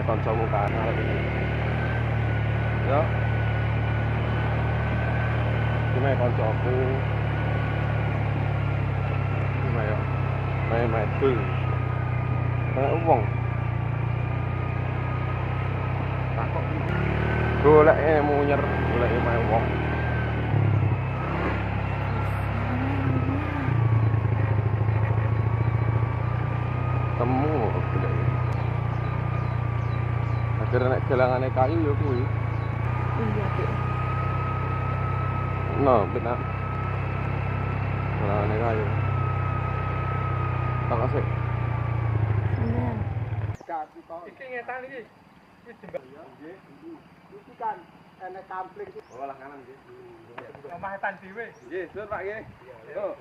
kancamu kan arep iki. Yo. Gimana kancaku? Gimana ya? Main dul. Kayak wong. Takok. Goleke munyer, goleke main wong. Temu goleke. Akhirnya nek gelangane kayu ya kuwi. Iya, Bu. No, benar. Gelangane kayu. Tak asik. Sampean. Iki ngetan iki. Wis jembal. Nggih. Iki kan enek kampling. Oh, lah kanan nggih. Omah etan dhewe. Nggih, sur Pak nggih. Yo.